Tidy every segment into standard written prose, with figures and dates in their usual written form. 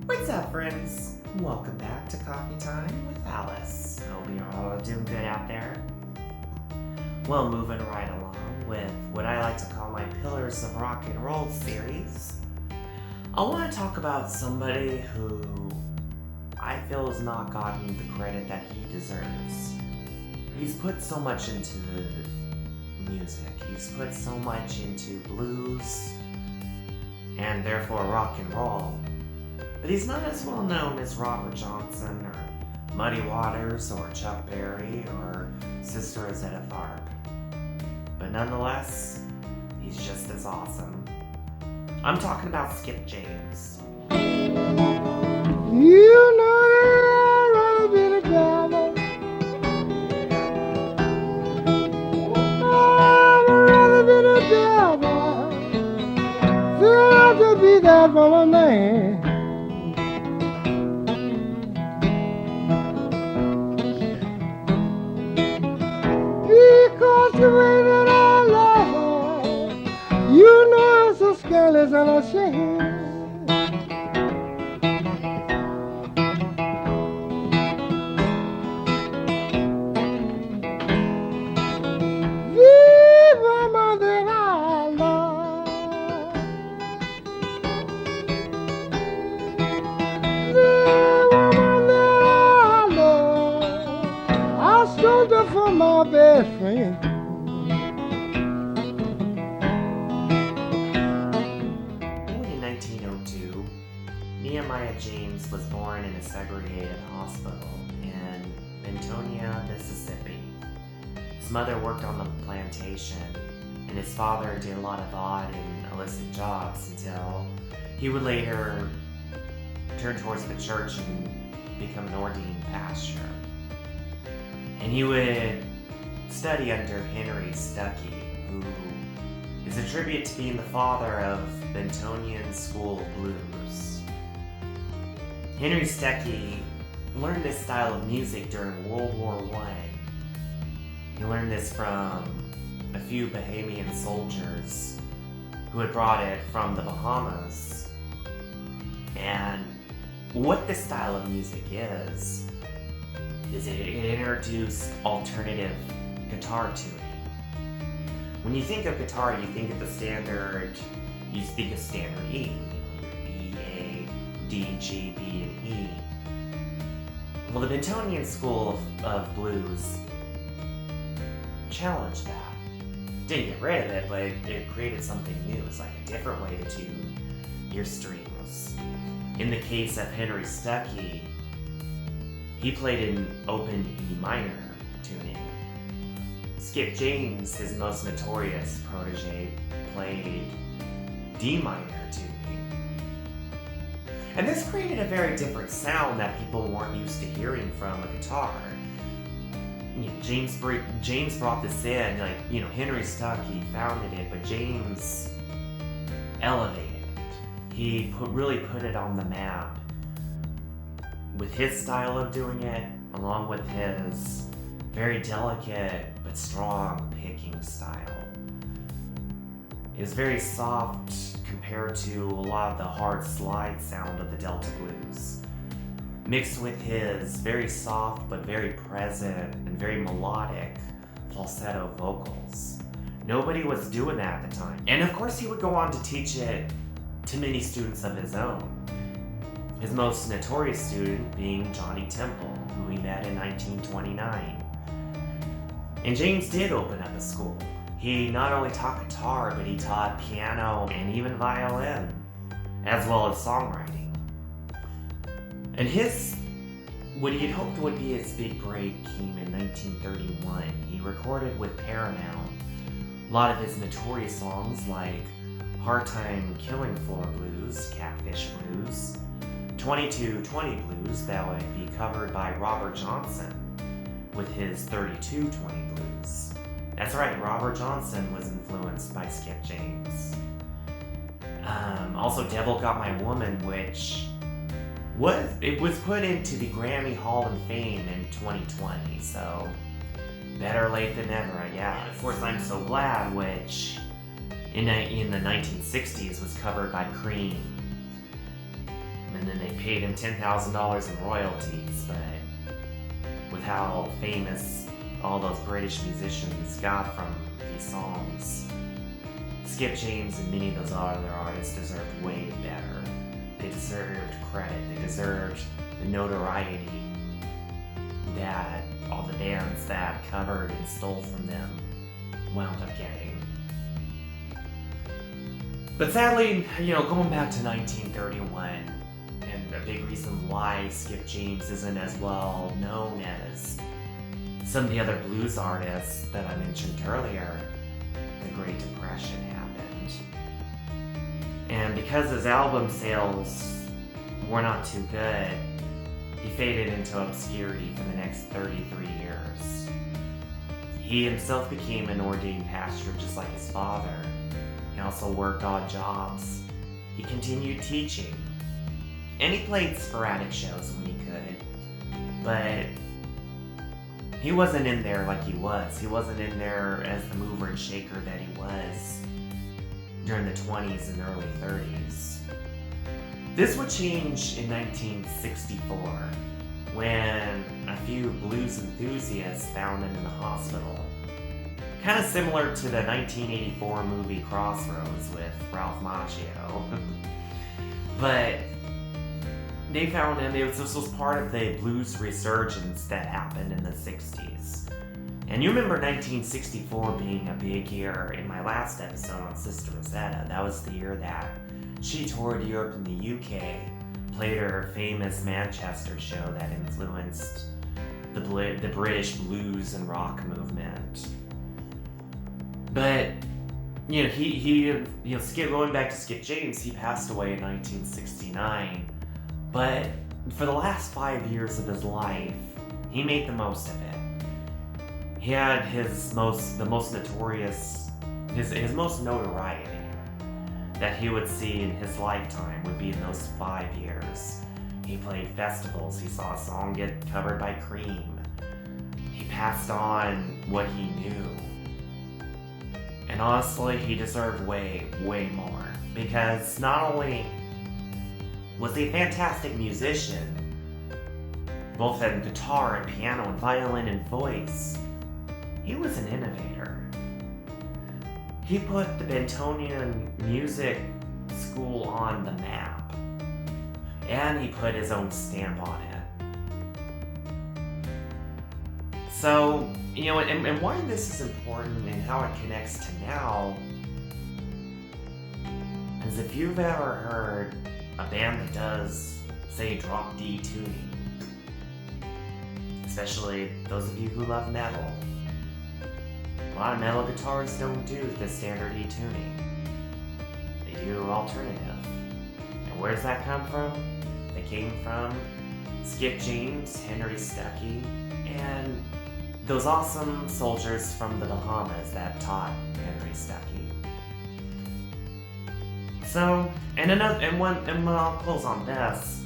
What's up, friends? Welcome back to Coffee Time with Alice. Hope you're all doing good out there. Well, moving right along with what I like to call my Pillars of Rock and Roll series, I want to talk about somebody who I feel has not gotten the credit that he deserves. He's put so much into the music. He's put so much into blues and therefore rock and roll. But he's not as well known as Robert Johnson or Muddy Waters or Chuck Berry or Sister Rosetta Tharpe. But nonetheless, he's just as awesome. I'm talking about Skip James. You know I'd rather be the devil. I'd rather be the devil than I to be that for a man. Because the way that I love her, you know it's so scandalous and a shame. The woman that I love, the woman that I love, I stole her from my best friend. In 1902, Nehemiah James was born in a segregated hospital in Bentonia, Mississippi. His mother worked on the plantation, and his father did a lot of odd and illicit jobs until he would later turn towards the church and become an ordained pastor. And he would study under Henry Stuckey, who is attributed to being the father of Bentonian School of Blues. Henry Stuckey learned this style of music during World War I. He learned this from a few Bahamian soldiers who had brought it from the Bahamas. And what this style of music is it introduced alternative guitar tuning. When you think of guitar, you think of standard E. E, A, D, G, B, and E. Well, the Bentonian School of Blues challenged that. Didn't get rid of it, but it created something new. It's like a different way to tune your strings. In the case of Henry Stuckey, he played in open E minor tuning. Skip James, his most notorious protege, played D minor tuning. And this created a very different sound that people weren't used to hearing from a guitar. James brought this in, Henry Stuckey founded it, but James elevated it. He really put it on the map with his style of doing it, along with his very delicate but strong picking style. It was very soft compared to a lot of the hard slide sound of the Delta blues, mixed with his very soft but very present and very melodic falsetto vocals. Nobody was doing that at the time. And of course he would go on to teach it to many students of his own. His most notorious student being Johnny Temple, who he met in 1929. And James did open up a school. He not only taught guitar, but he taught piano and even violin, as well as songwriting. And what he had hoped would be his big break came in 1931. He recorded with Paramount a lot of his notorious songs like Hard Time Killing Floor Blues, Catfish Blues, 2220 Blues that would be covered by Robert Johnson with his 3220 Blues. That's right, Robert Johnson was influenced by Skip James. Also Devil Got My Woman, which was put into the Grammy Hall of Fame in 2020, so better late than never, I guess. And of course, I'm So Glad, which in the 1960s was covered by Cream. And then they paid him $10,000 in royalties, but with how famous all those British musicians got from these songs, Skip James and many of those other artists deserved way better. They deserved credit. They deserved the notoriety that all the bands that covered and stole from them wound up getting. But sadly, going back to 1931, and a big reason why Skip James isn't as well known as some of the other blues artists that I mentioned earlier, the Great Depression happened. And because his album sales were not too good, he faded into obscurity for the next 33 years. He himself became an ordained pastor just like his father. He also worked odd jobs. He continued teaching. And he played sporadic shows when he could. But he wasn't in there like he was. He wasn't in there as the mover and shaker that he was during the 20s and early 30s. This would change in 1964 when a few blues enthusiasts found him in the hospital. Kind of similar to the 1984 movie Crossroads with Ralph Macchio. But they found him. This was part of the blues resurgence that happened in the 60s. And you remember 1964 being a big year. In my last episode on Sister Rosetta, that was the year that she toured Europe and the UK, played her famous Manchester show that influenced the British blues and rock movement. But going back to Skip James, he passed away in 1969. But for the last 5 years of his life, he made the most of it. He had his most notoriety that he would see in his lifetime would be in those 5 years. He played festivals. He saw a song get covered by Cream. He passed on what he knew. And honestly, he deserved way, way more. Because not only was he a fantastic musician, both in guitar and piano and violin and voice, he was an innovator. He put the Bentonian Music School on the map. And he put his own stamp on it. So, and why this is important and how it connects to now is if you've ever heard a band that does, say, drop D tuning, especially those of you who love metal, a lot of metal guitarists don't do the standard E tuning. They do alternative. And where does that come from? They came from Skip James, Henry Stuckey, and those awesome soldiers from the Bahamas that taught Henry Stuckey. So, and I'll close on this.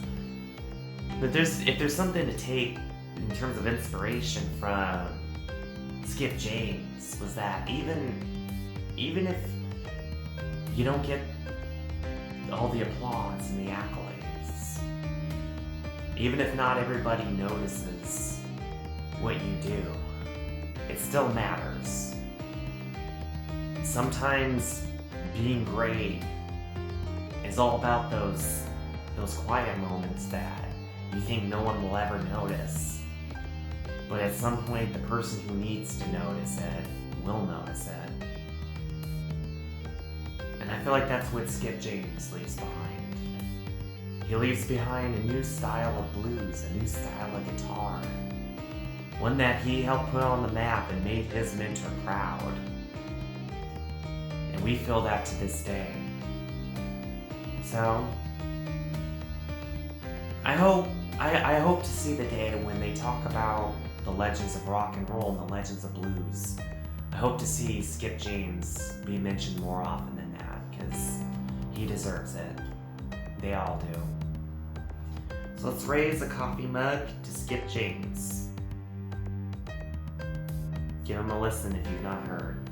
But if there's something to take in terms of inspiration from Skip James, was that even if you don't get all the applause and the accolades, even if not everybody notices what you do, it still matters. Sometimes being great is all about those quiet moments that you think no one will ever notice. But at some point, the person who needs to notice it will notice it. And I feel like that's what Skip James leaves behind. He leaves behind a new style of blues, a new style of guitar. One that he helped put on the map and made his mentor proud. And we feel that to this day. So, I hope to see the day when they talk about the legends of rock and roll and the legends of blues. I hope to see Skip James be mentioned more often than that, because he deserves it. They all do. So let's raise a coffee mug to Skip James. Give him a listen if you've not heard.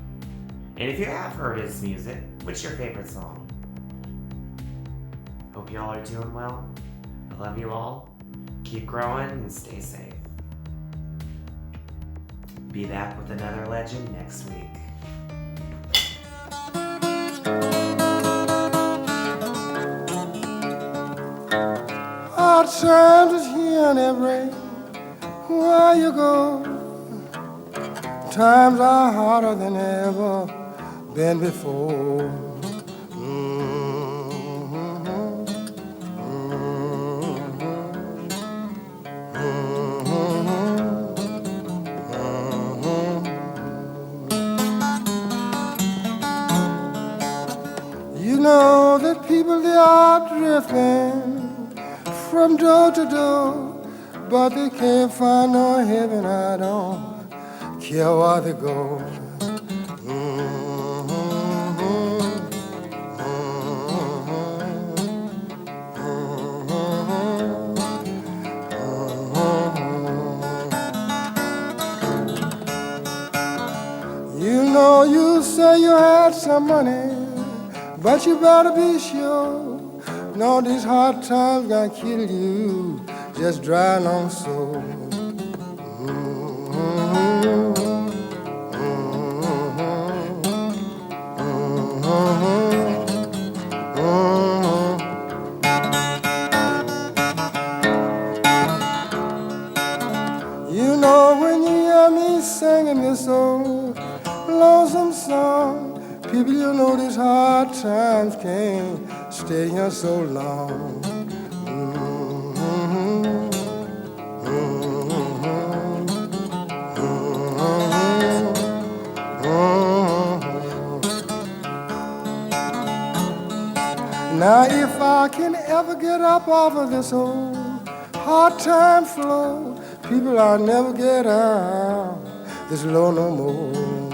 And if you have heard his music, what's your favorite song? Hope y'all are doing well. love you all. Keep growing and stay safe. Be back with another legend next week. Hard times is here and everywhere you go. Times are harder than ever been before. You know that people, they are drifting from door to door, but they can't find no heaven. I don't care where they go. You know, you say you had some money, but you better be sure. No, these hard times gonna kill you, just dry long so. You know, when you hear me singing this old lonesome song, people, you know these hard times can't stay here so long. Now, if I can ever get up off of this old hard time floor, people, I'll never get out this low no more.